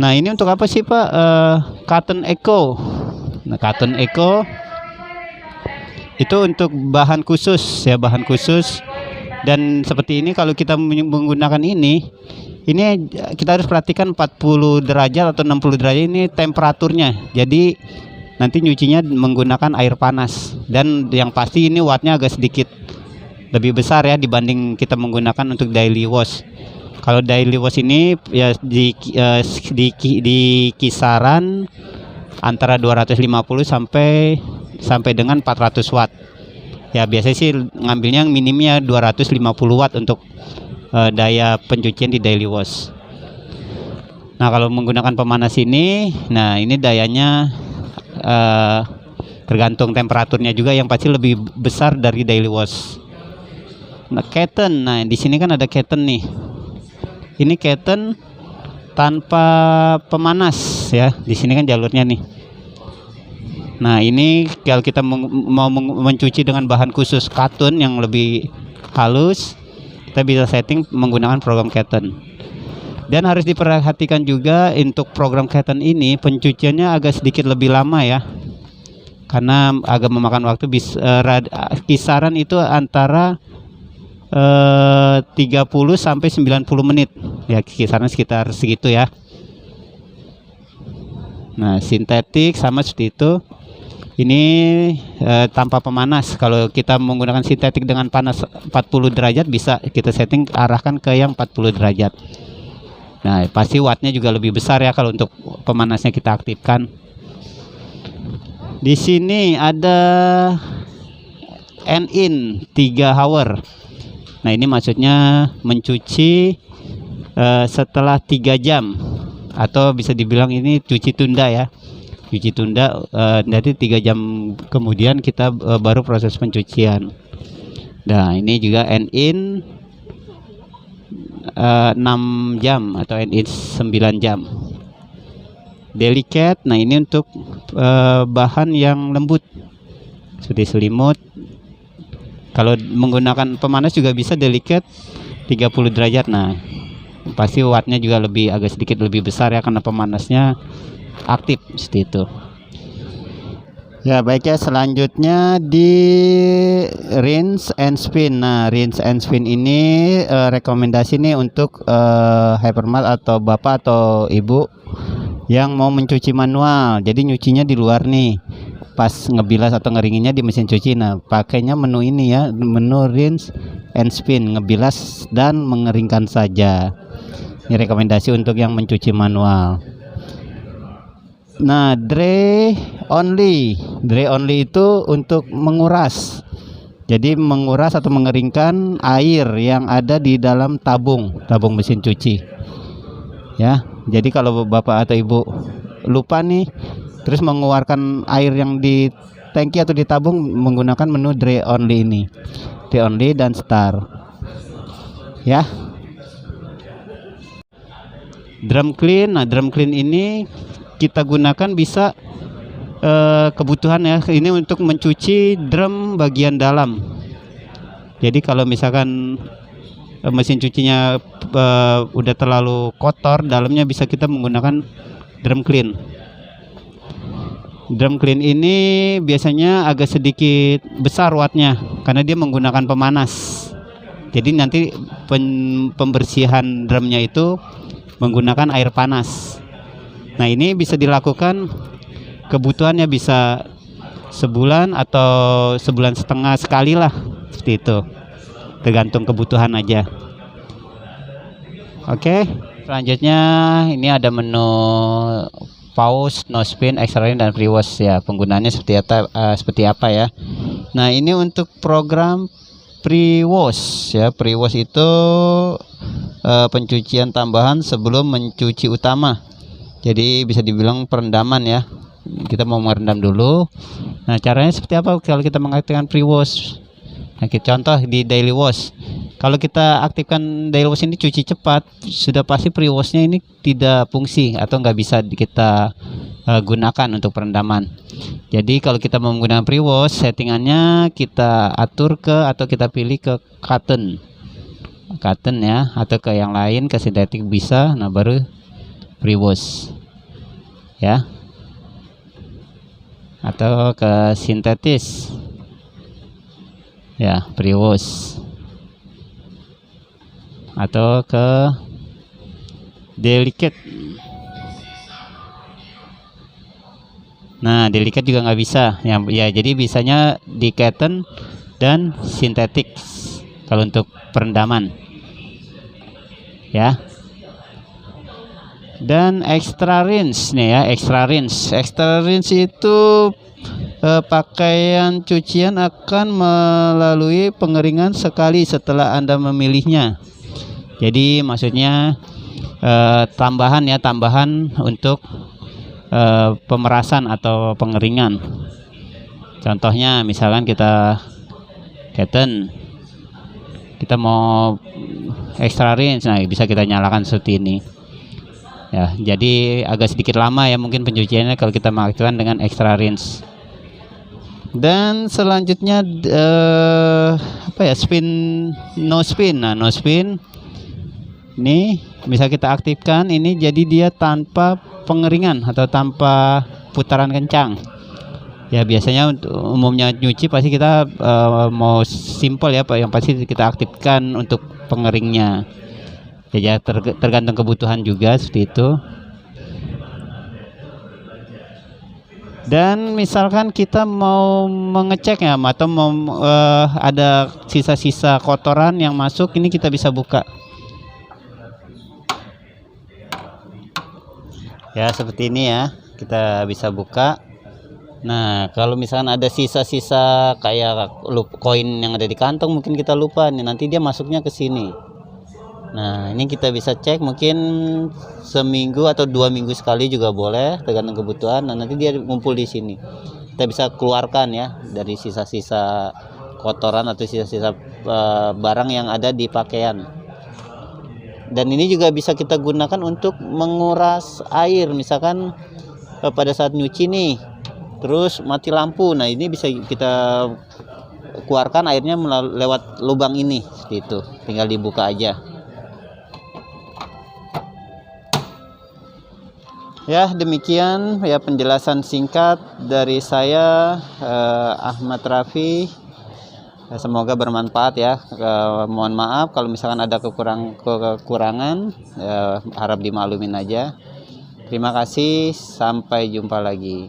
Nah, ini untuk apa sih Pak? Cotton Eco. Nah, Cotton Eco itu untuk bahan khusus ya, bahan khusus. Dan seperti ini kalau kita menggunakan ini kita harus perhatikan 40 derajat atau 60 derajat ini temperaturnya. Jadi nanti nyucinya menggunakan air panas, dan yang pasti ini wattnya agak sedikit lebih besar ya dibanding kita menggunakan untuk daily wash. Kalau daily wash ini ya di kisaran antara 250 sampai dengan 400 watt. Ya biasanya sih ngambilnya yang minimnya 250 watt untuk daya pencucian di daily wash. Nah, kalau menggunakan pemanas ini, nah ini dayanya tergantung temperaturnya juga, yang pasti lebih besar dari daily wash. Nah, Cotton, nah di sini kan ada Cotton nih. Ini Cotton tanpa pemanas ya. Di sini kan jalurnya nih. Nah, ini kalau kita mau mencuci dengan bahan khusus cotton yang lebih halus, kita bisa setting menggunakan program Cotton. Dan harus diperhatikan juga untuk program Cotton ini pencuciannya agak sedikit lebih lama ya, karena agak memakan waktu, kisaran itu antara 30 sampai 90 menit ya, kisaran sekitar segitu ya. Nah, sintetik sama seperti itu. Ini tanpa pemanas. Kalau kita menggunakan sintetik dengan panas 40 derajat, bisa kita setting arahkan ke yang 40 derajat. Nah, pasti wattnya juga lebih besar ya kalau untuk pemanasnya kita aktifkan. Di sini ada N-in 3 hour. Nah, ini maksudnya mencuci setelah 3 jam, atau bisa dibilang ini cuci tunda ya. Cuci tunda, nanti 3 jam kemudian kita baru proses pencucian. Nah, ini juga N-in 6 jam atau N-in 9 jam. Delicate, nah ini untuk bahan yang lembut seperti selimut. Kalau menggunakan pemanas juga bisa delicate 30 derajat. Nah, pasti wattnya juga agak sedikit lebih besar ya, karena pemanasnya aktif seperti itu. Ya, baik ya, selanjutnya di rinse and spin. Nah, rinse and spin ini rekomendasi nih untuk hypermat atau bapak atau ibu yang mau mencuci manual. Jadi nyucinya di luar nih, pas ngebilas atau ngeringinnya di mesin cuci. Nah, pakainya menu ini ya, menu rinse and spin, ngebilas dan mengeringkan saja. Ini rekomendasi untuk yang mencuci manual. Nah, dry only itu untuk menguras. Jadi menguras atau mengeringkan air yang ada di dalam tabung mesin cuci. Ya, jadi kalau bapak atau ibu lupa nih, terus mengeluarkan air yang di tangki atau di tabung, menggunakan menu dry only ini. Dry only dan start. Ya. Drum clean. Nah, drum clean ini kita gunakan bisa kebutuhan ya, ini untuk mencuci drum bagian dalam. Jadi kalau misalkan mesin cucinya udah terlalu kotor dalamnya, bisa kita menggunakan drum clean. Drum clean ini biasanya agak sedikit besar wattnya karena dia menggunakan pemanas. Jadi nanti pembersihan drumnya itu menggunakan air panas. Nah, ini bisa dilakukan, kebutuhannya bisa sebulan atau sebulan setengah sekali lah, seperti itu, tergantung kebutuhan aja. Oke, selanjutnya ini ada menu pause, no spin, extra rinse, dan pre-wash ya. Penggunaannya seperti apa ya. Nah, ini untuk program pre-wash ya. Pre-wash itu pencucian tambahan sebelum mencuci utama. Jadi bisa dibilang perendaman ya. Kita mau merendam dulu. Nah, caranya seperti apa kalau kita mengaktifkan pre-wash? Nah, kita contoh di daily wash. Kalau kita aktifkan daily wash ini cuci cepat, sudah pasti pre-washnya ini tidak fungsi atau nggak bisa kita gunakan untuk perendaman. Jadi kalau kita mau menggunakan pre-wash, settingannya kita atur atau kita pilih ke cotton ya, atau ke yang lain, ke sintetik bisa. Nah, baru pre-wash ya, atau ke sintetis ya, pre-wash, atau ke delicate. Nah, delicate juga nggak bisa ya, jadi bisanya di cotton dan sintetik kalau untuk perendaman ya. Dan extra rinse nih ya, extra rinse itu pakaian cucian akan melalui pengeringan sekali setelah Anda memilihnya. Jadi maksudnya tambahan untuk pemerasan atau pengeringan. Contohnya misalkan kita cotton, kita mau extra rinse, nah bisa kita nyalakan seperti ini ya. Jadi agak sedikit lama ya mungkin pencuciannya kalau kita melakukan dengan extra rinse. Dan selanjutnya no spin. Nah, no spin ini bisa kita aktifkan, ini jadi dia tanpa pengeringan atau tanpa putaran kencang ya. Biasanya untuk umumnya nyuci pasti kita mau simple ya Pak, yang pasti kita aktifkan untuk pengeringnya ya, tergantung kebutuhan juga seperti itu. Dan misalkan kita mau mengecek ya, atau mau ada sisa-sisa kotoran yang masuk, ini kita bisa buka ya, seperti ini ya, kita bisa buka. Nah, kalau misalkan ada sisa-sisa kayak koin yang ada di kantong, mungkin kita lupa nih, nanti dia masuknya ke sini. Nah, ini kita bisa cek mungkin seminggu atau 2 minggu sekali juga boleh, tergantung kebutuhan. Nah, nanti dia ngumpul di sini, kita bisa keluarkan ya dari sisa-sisa kotoran atau sisa-sisa barang yang ada di pakaian. Dan ini juga bisa kita gunakan untuk menguras air, misalkan pada saat nyuci nih terus mati lampu, nah ini bisa kita keluarkan airnya lewat lubang ini seperti itu, tinggal dibuka aja ya. Demikian ya penjelasan singkat dari saya, Ahmad Raffi. Semoga bermanfaat ya. Mohon maaf kalau misalkan ada kekurangan, harap dimaklumin aja. Terima kasih, sampai jumpa lagi.